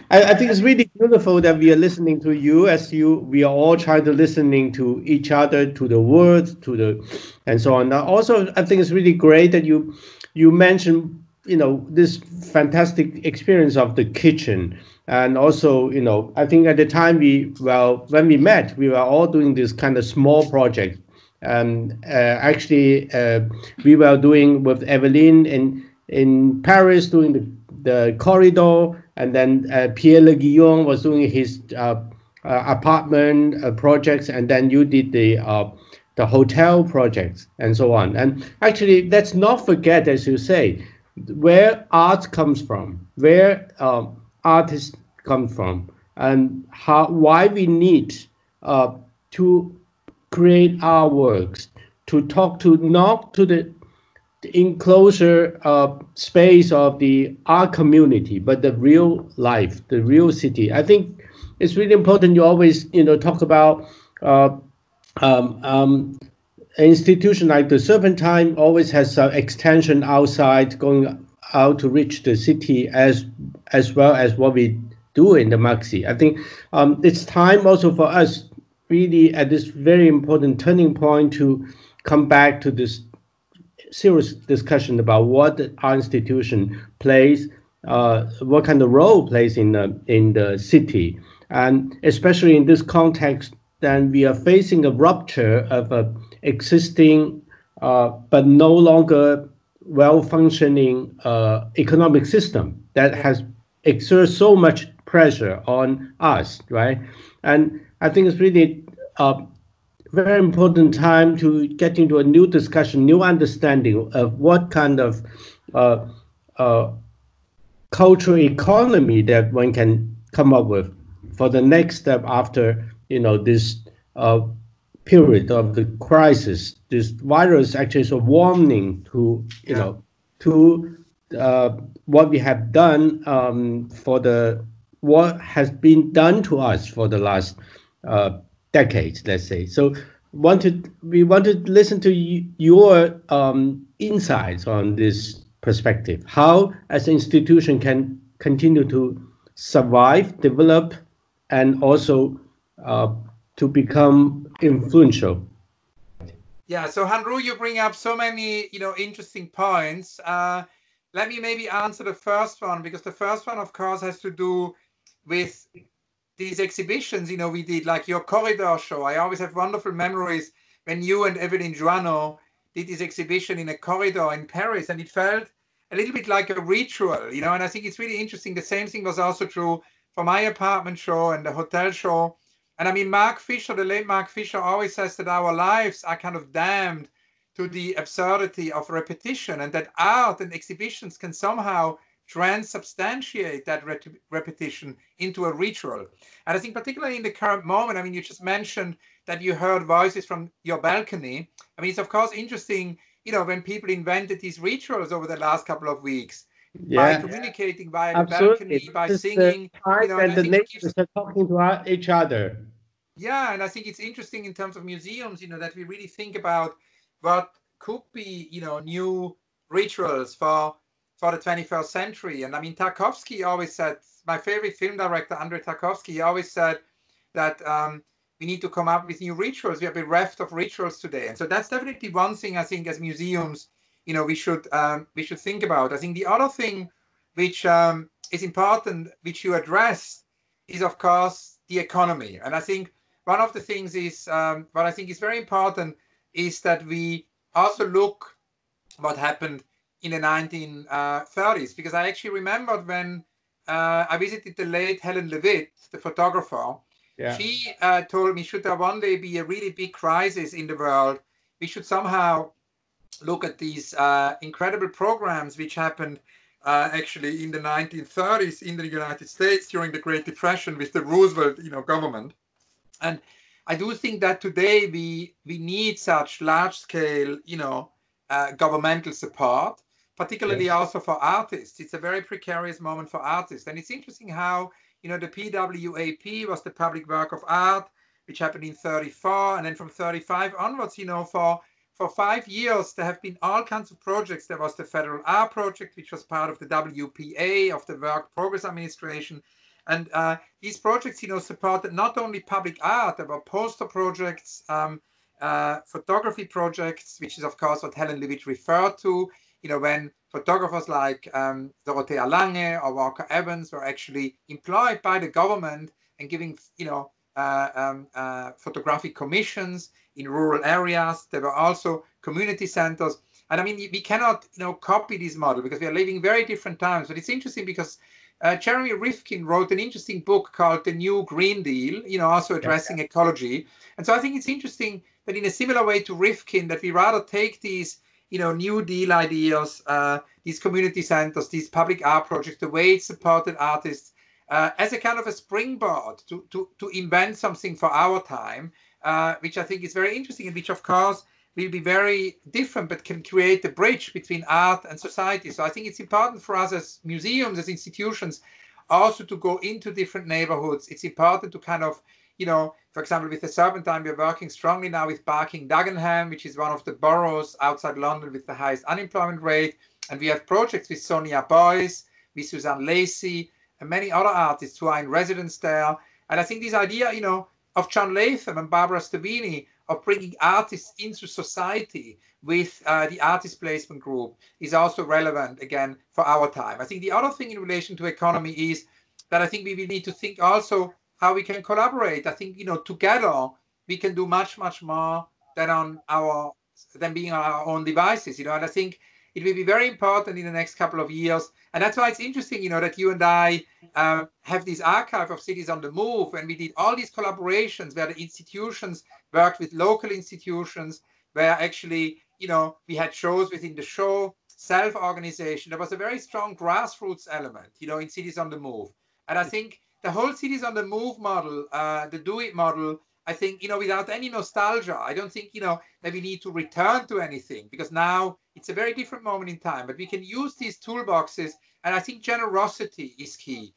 I think it's really beautiful that we are listening to you as we are all trying to listening to each other, to the words, and so on. Now, also, I think it's really great that you mentioned, this fantastic experience of the kitchen. And also, I think at the time when we met, we were all doing this kind of small project. Actually, we were doing with Evelyn in Paris, doing the corridor, and then Pierre Le Guillon was doing his apartment projects, and then you did the hotel projects and so on. And actually, let's not forget, as you say, where art comes from, where artists come from, and why we need to create our works, to talk to not to the enclosure space of the art community, but the real life, the real city. I think it's really important. You always, talk about uh, an institution like the Serpentine always has an extension outside, going out to reach the city as well as what we do in the Maxi. I think it's time also for us, really at this very important turning point, to come back to this serious discussion about what our institution plays, what kind of role plays in the city, and especially in this context, then we are facing a rupture of a existing but no longer well functioning economic system that has exerted so much pressure on us, right? And I think it's really very important time to get into a new discussion, new understanding of what kind of uh, uh, cultural economy that one can come up with for the next step after this uh, period of the crisis. This virus actually is a warning to Yeah. to uh, what we have done for the what has been done to us for the last decades, let's say. So we want to listen to your insights on this perspective. How, as an institution, can continue to survive, develop, and also uh, to become influential. Yeah, so Hanru, you bring up so many, interesting points. Let me maybe answer the first one, because the first one, of course, has to do with these exhibitions, we did, like your corridor show. I always have wonderful memories when you and Evelyn Joanneau did this exhibition in a corridor in Paris, and it felt a little bit like a ritual, and I think it's really interesting. The same thing was also true for my apartment show and the hotel show. And I mean, Mark Fisher, the late Mark Fisher, always says that our lives are kind of damned to the absurdity of repetition, and that art and exhibitions can somehow transubstantiate that repetition into a ritual. And I think particularly in the current moment, I mean, you just mentioned that you heard voices from your balcony. I mean, it's of course interesting, when people invented these rituals over the last couple of weeks by Yeah, communicating via the absolutely. balcony, by This is the singing, time and that I the think it gives, neighbors are talking to each other. yeah, and I think it's interesting in terms of museums, that we really think about what could be, new rituals for the 21st century. And I mean, Tarkovsky always said, my favorite film director, Andrei Tarkovsky, he always said that we need to come up with new rituals. We are bereft of rituals today. And so that's definitely one thing I think as museums, we should think about. I think the other thing which is important, which you address, is of course the economy. And I think one of the things is what I think is very important is that we also look what happened in the 1930s, because I actually remembered when I visited the late Helen Levitt, the photographer. Yeah. She told me, should there one day be a really big crisis in the world, we should somehow look at these incredible programs which happened actually in the 1930s in the United States during the Great Depression with the Roosevelt, government. And I do think that today we need such large scale, governmental support, particularly Yes. also for artists. It's a very precarious moment for artists, and it's interesting how the PWAP was the Public Work of Art, which happened in 34, and then from 35 onwards, for 5 years there have been all kinds of projects. There was the Federal Art Project, which was part of the WPA, of the Work Progress Administration. And these projects, supported not only public art, there were poster projects, photography projects, which is of course what Helen Levitch referred to, when photographers like Dorothea Lange or Walker Evans were actually employed by the government and giving, photographic commissions in rural areas. There were also community centers. And I mean, we cannot, copy this model because we are living very different times. But it's interesting because Jeremy Rifkin wrote an interesting book called The New Green Deal, also addressing ecology. And so I think it's interesting that in a similar way to Rifkin, that we rather take these, New Deal ideas, these community centers, these public art projects, the way it supported artists, as a kind of a springboard to invent something for our time, which I think is very interesting and which, of course, will be very different, but can create a bridge between art and society. So I think it's important for us as museums, as institutions, also to go into different neighborhoods. It's important to kind of, for example, with the Serpentine, we're working strongly now with Barking Dagenham, which is one of the boroughs outside London with the highest unemployment rate. And we have projects with Sonia Boyce, with Suzanne Lacey, and many other artists who are in residence there. And I think this idea, of John Latham and Barbara Stavini, of bringing artists into society with the artist placement group is also relevant, again, for our time. I think the other thing in relation to economy is that I think we will need to think also how we can collaborate. I think, together we can do much, much more than being on our own devices, and I think it will be very important in the next couple of years. And that's why it's interesting, that you and I have this archive of Cities on the Move, and we did all these collaborations where the institutions worked with local institutions, where actually, we had shows within the show, self-organization. There was a very strong grassroots element, in Cities on the Move. And I think the whole Cities on the Move model, the Do It model, I think, without any nostalgia, I don't think, that we need to return to anything, because now it's a very different moment in time, but we can use these toolboxes. And I think generosity is key.